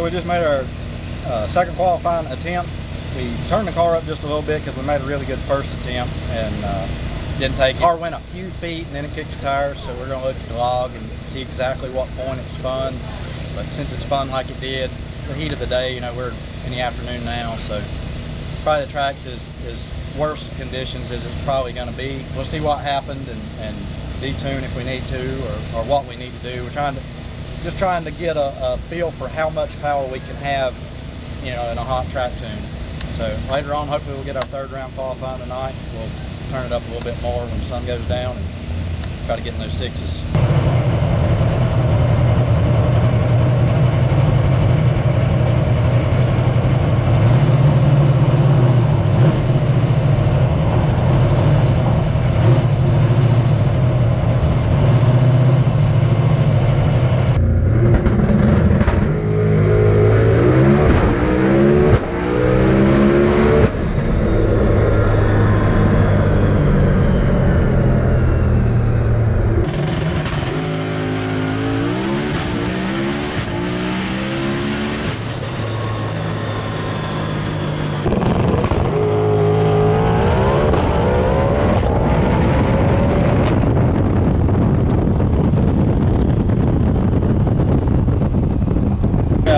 we just made our second qualifying attempt. We turned the car up just a little bit because we made a really good first attempt and didn't take it. The car went a few feet and then it kicked the tires, so we're going to look at the log and see exactly what point it spun. But since it spun like it did, it's the heat of the day, you know, we're in the afternoon now, so probably the track's as worse conditions as it's probably going to be. We'll see what happened and detune if we need to, or what we need to do. We're just trying to get a feel for how much power we can have, you know, in a hot track tune. So later on, hopefully we'll get our third round qualifying tonight. We'll turn it up a little bit more when the sun goes down and try to get in those sixes.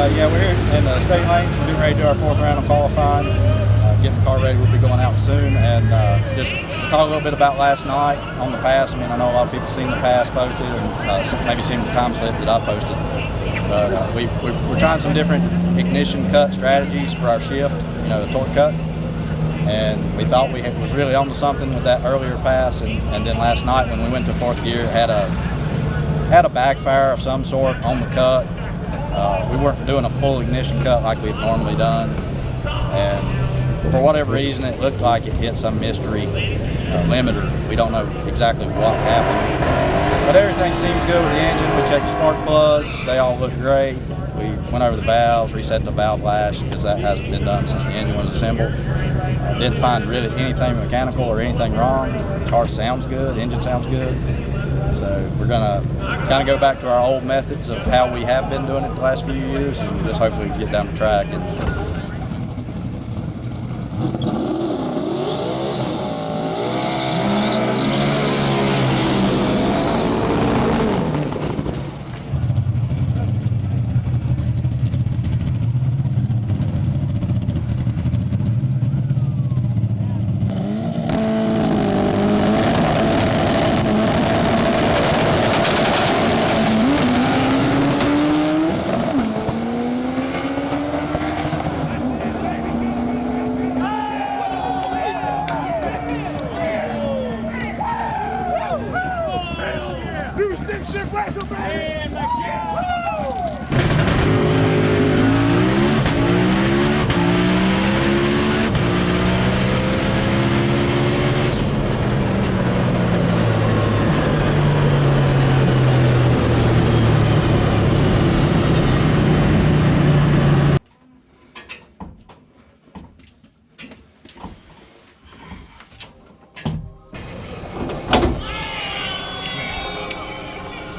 Yeah, we're here in the state lanes. We're getting ready to do our fourth round of qualifying. Getting the car ready. We'll be going out soon. And just to talk a little bit about last night on the pass. I mean, I know a lot of people seen the pass posted and maybe seen the time slip that I posted. But we're trying some different ignition cut strategies for our shift, you know, the torque cut. And we thought we was really onto something with that earlier pass. And then last night when we went to fourth gear, it had a backfire of some sort on the cut. We weren't doing a full ignition cut like we've normally done, and for whatever reason it looked like it hit some mystery limiter. We don't know exactly what happened, but everything seems good with the engine. We checked the spark plugs, they all look great. We went over the valves, reset the valve lash because that hasn't been done since the engine was assembled. Didn't find really anything mechanical or anything wrong. The car sounds good, engine sounds good. So we're gonna kind of go back to our old methods of how we have been doing it the last few years, and just hopefully get down the track and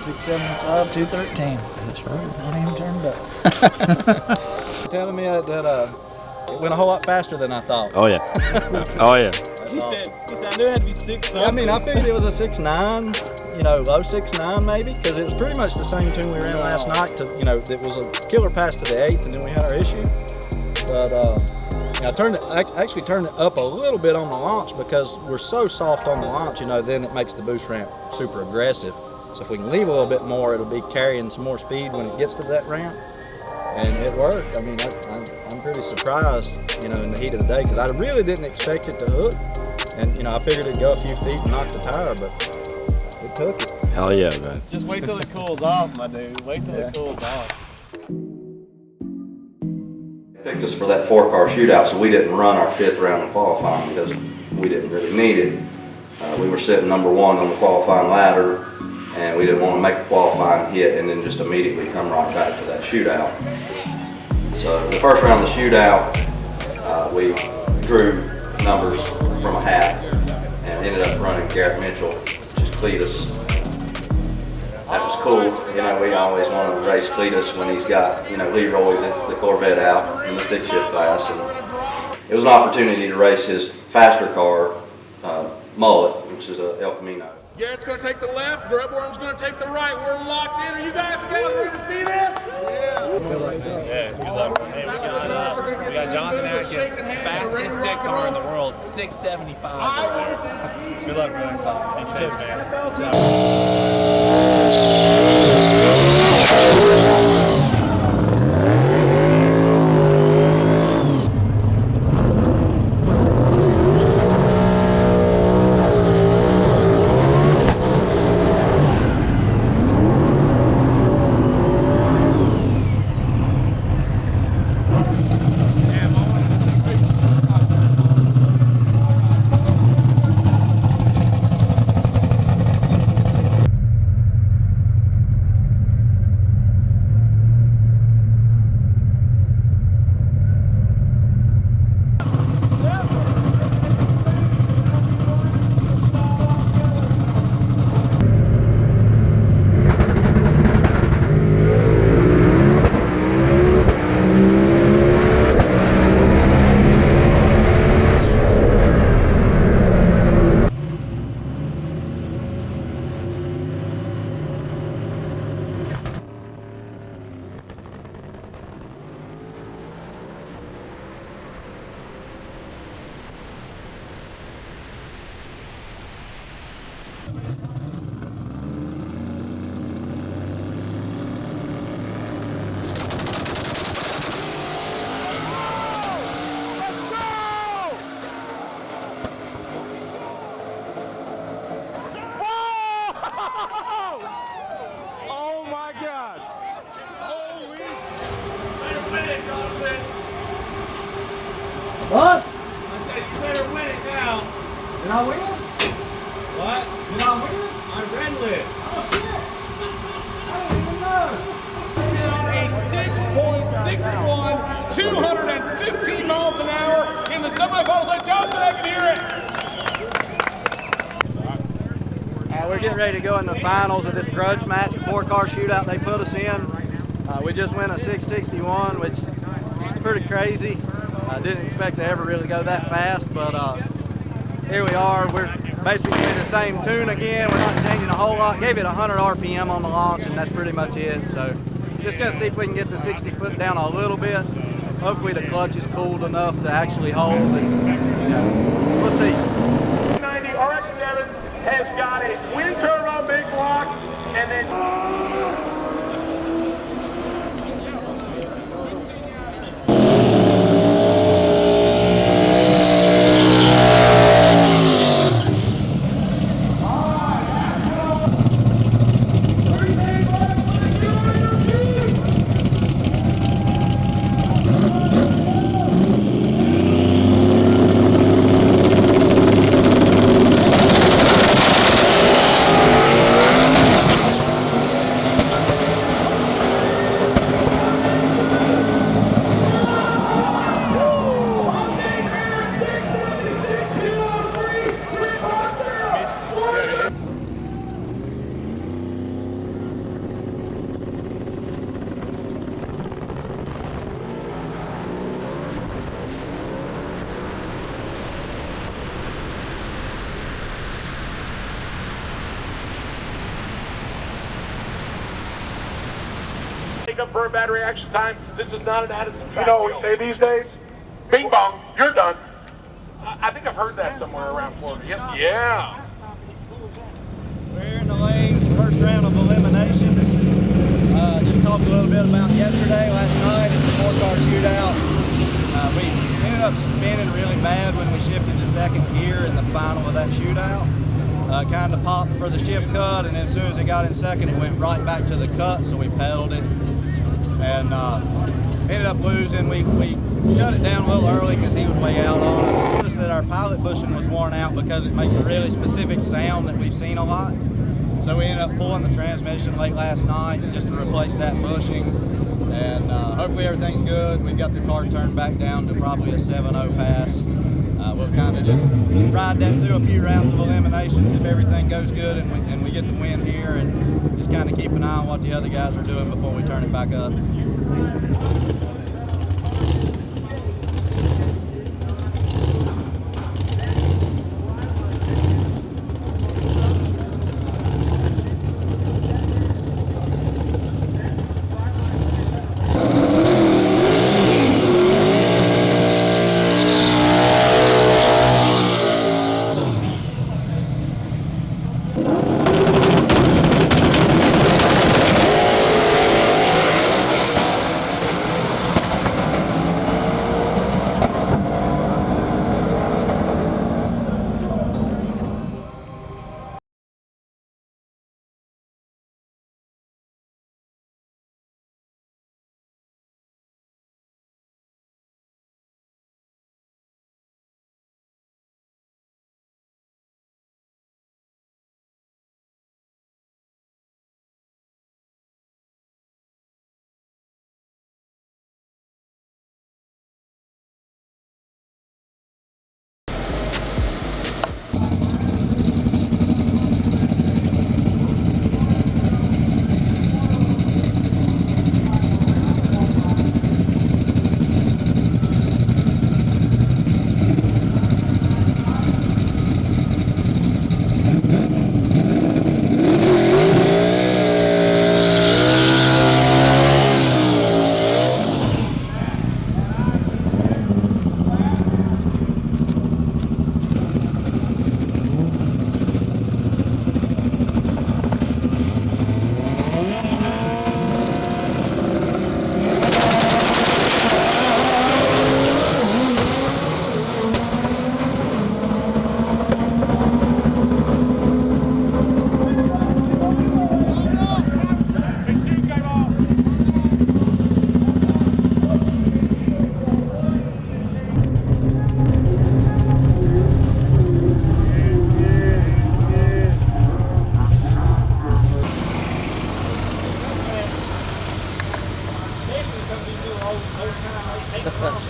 675, 213. That's right. Not even turned up. Telling me that it went a whole lot faster than I thought. Oh yeah. Oh yeah. He said I knew it had to be 6. I mean, I figured it was a 6.9, you know, low 6.9 maybe, because it was pretty much the same tune we ran last night. To, you know, it was a killer pass to the 8th, and then we had our issue. But I actually turned it up a little bit on the launch because we're so soft on the launch, you know, then it makes the boost ramp super aggressive. So if we can leave a little bit more, it'll be carrying some more speed when it gets to that ramp. And it worked. I mean, I'm pretty surprised, you know, in the heat of the day, because I really didn't expect it to hook. And, you know, I figured it'd go a few feet and knock the tire, but it took it. Hell yeah, man. Just wait till it cools off, my dude. Wait till it cools off. Picked us for that 4-car shootout, so we didn't run our 5th round of qualifying because we didn't really need it. We were sitting number 1 on the qualifying ladder, and we didn't want to make a qualifying hit and then just immediately come right back for that shootout. So the first round of the shootout, we drew numbers from a hat and ended up running Garrett Mitchell, which is Cleetus. that was cool. You know, we always wanted to race Cleetus when he's got, you know, Leroy, the Corvette out in the stick shift class. And it was an opportunity to race his faster car, Mullet, which is a El Camino. Garrett's going to take the left, Grubbworm's going to take the right. We're locked in. Are you guys ready to see this? Yeah. Hey, we got Jonathan Atkins, fastest stick car in the world, 675. Good luck, man. Be safe, man. Oh my God! Holy! Better win it, Jonathan. What? I said you better win it now. Did I win? What? Did I win? I red lit. Oh shit! I don't even know. A 6.61, 215 miles an hour in the semifinals. Like Jonathan, I can hear it. We're getting ready to go in the finals of this grudge match, 4-car shootout they put us in. We just went a 661, which is pretty crazy. I didn't expect to ever really go that fast, but here we are. We're basically in the same tune again. We're not changing a whole lot. Gave it 100 RPM on the launch, and that's pretty much it. So just gonna see if we can get the 60 foot down a little bit. Hopefully the clutch is cooled enough to actually hold, and we'll see. 90 RX-7 has got a twin turbo big block, and then. Up for a bad reaction time. This is not an added subtraction. You know what we say these days? Bing bong, you're done. I think I've heard that somewhere around Florida. Yep. Yeah. We're in the lanes, first round of eliminations. Just talked a little bit about yesterday, last night in the 4-car shootout. We ended up spinning really bad when we shifted to second gear in the final of that shootout. Kind of popped for the shift cut, and then as soon as it got in second, it went right back to the cut, so we pedaled it. And ended up losing. We shut it down a little early because he was way out on us. Noticed that our pilot bushing was worn out because it makes a really specific sound that we've seen a lot. So we ended up pulling the transmission late last night just to replace that bushing. And hopefully everything's good. We've got the car turned back down to probably a 7.0 pass. we'll kind of just ride that through a few rounds of eliminations if everything goes good and we get the win here, and just kind of keep an eye on what the other guys are doing before we turn it back up.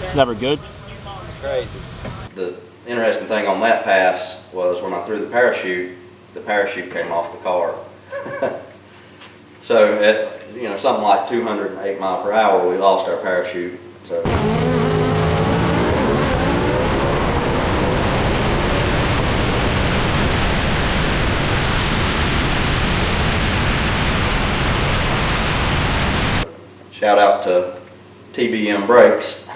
It's never good. Crazy. The interesting thing on that pass was when I threw the parachute came off the car. So at something like 208 miles per hour, we lost our parachute. So. Shout out to TBM Brakes.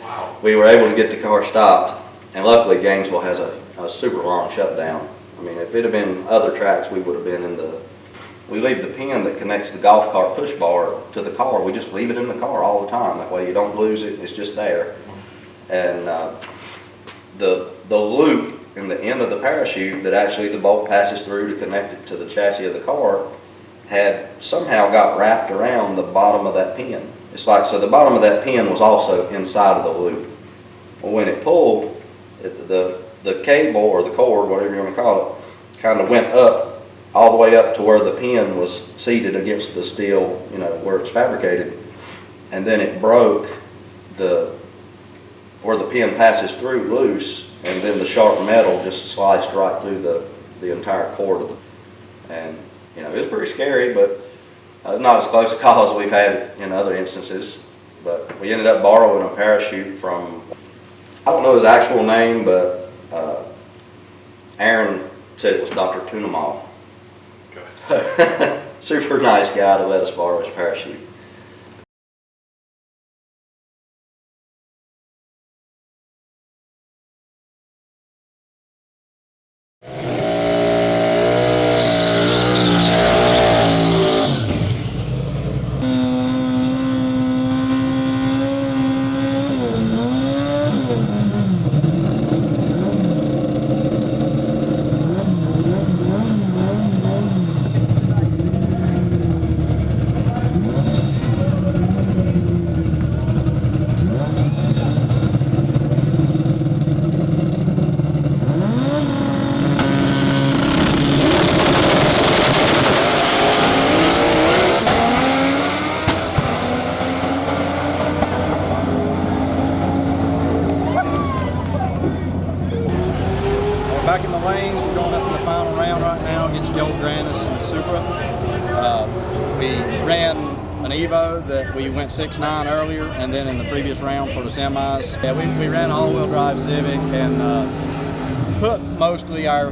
Wow. We were able to get the car stopped, and luckily Gainesville has a super long shutdown. I mean, if it had been other tracks, we would have been in the. We leave the pin that connects the golf cart push bar to the car. We just leave it in the car all the time. That way you don't lose it. It's just there. And the loop in the end of the parachute that actually the bolt passes through to connect it to the chassis of the car had somehow got wrapped around the bottom of that pin. It's like, so the bottom of that pin was also inside of the loop. Well, when it pulled, the cable or the cord, whatever you want to call it, kind of went up, all the way up to where the pin was seated against the steel, where it's fabricated. And then it broke where the pin passes through loose, and then the sharp metal just sliced right through the entire cord of and it was pretty scary, but not as close a call as we've had in other instances. But we ended up borrowing a parachute from, I don't know his actual name, but Aaron said it was Dr. Tunamal. Super nice guy to let us borrow his parachute. ran an Evo that we went 6.9 earlier, and then in the previous round for the semis. Yeah, we ran an all-wheel drive Civic and put mostly our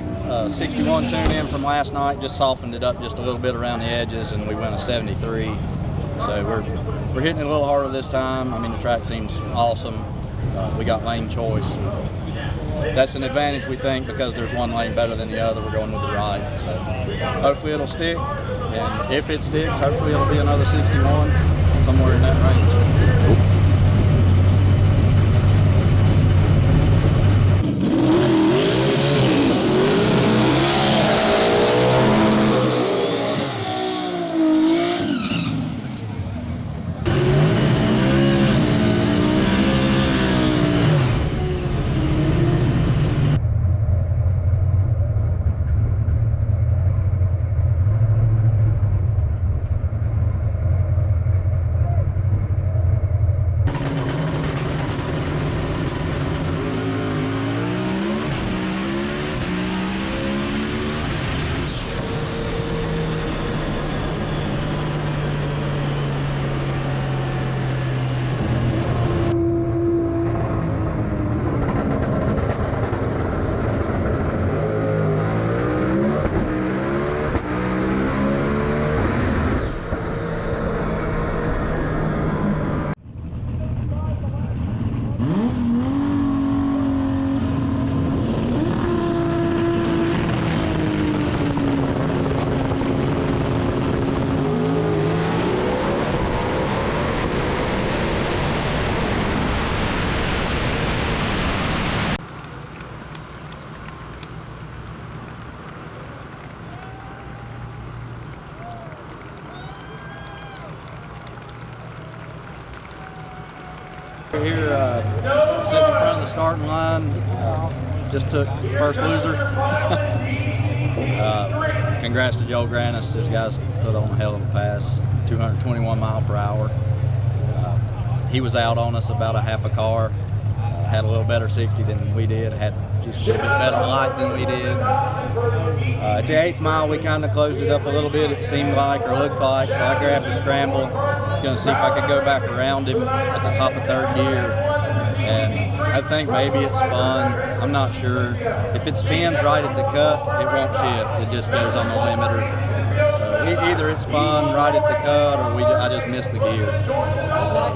61 tune in from last night, just softened it up just a little bit around the edges, and we went a 73. So we're hitting it a little harder this time. I mean, the track seems awesome. We got lane choice. That's an advantage, we think, because there's one lane better than the other. We're going with the right. So hopefully it'll stick. And if it sticks, hopefully it'll be another 61, somewhere in that range. We're here sitting in front of the starting line. Just took first loser. Congrats to Joe Granis. Those guys put on a hell of a pass, 221 mile per hour. He was out on us about a half a car. Had a little better 60 than we did. Had just a little bit better light than we did. At the 8th mile, we kind of closed it up a little bit, it seemed like, or looked like, so I grabbed the scramble. I was going to see if I could go back around him at the top of 3rd gear, and I think maybe it spun. I'm not sure. If it spins right at the cut, it won't shift. It just goes on the limiter. So either it spun right at the cut, or I just missed the gear. So,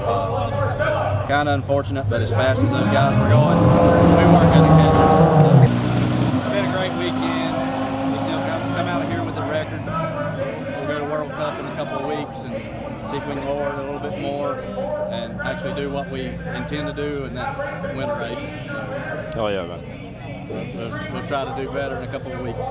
kind of unfortunate, but as fast as those guys were going, we weren't going to catch them. So, it's been a great weekend. We still come out of here with the record. We'll go to World Cup in a couple of weeks and see if we can lower it a little bit more and actually do what we intend to do, and that's win a race. So, Oh yeah, man. we'll try to do better in a couple of weeks.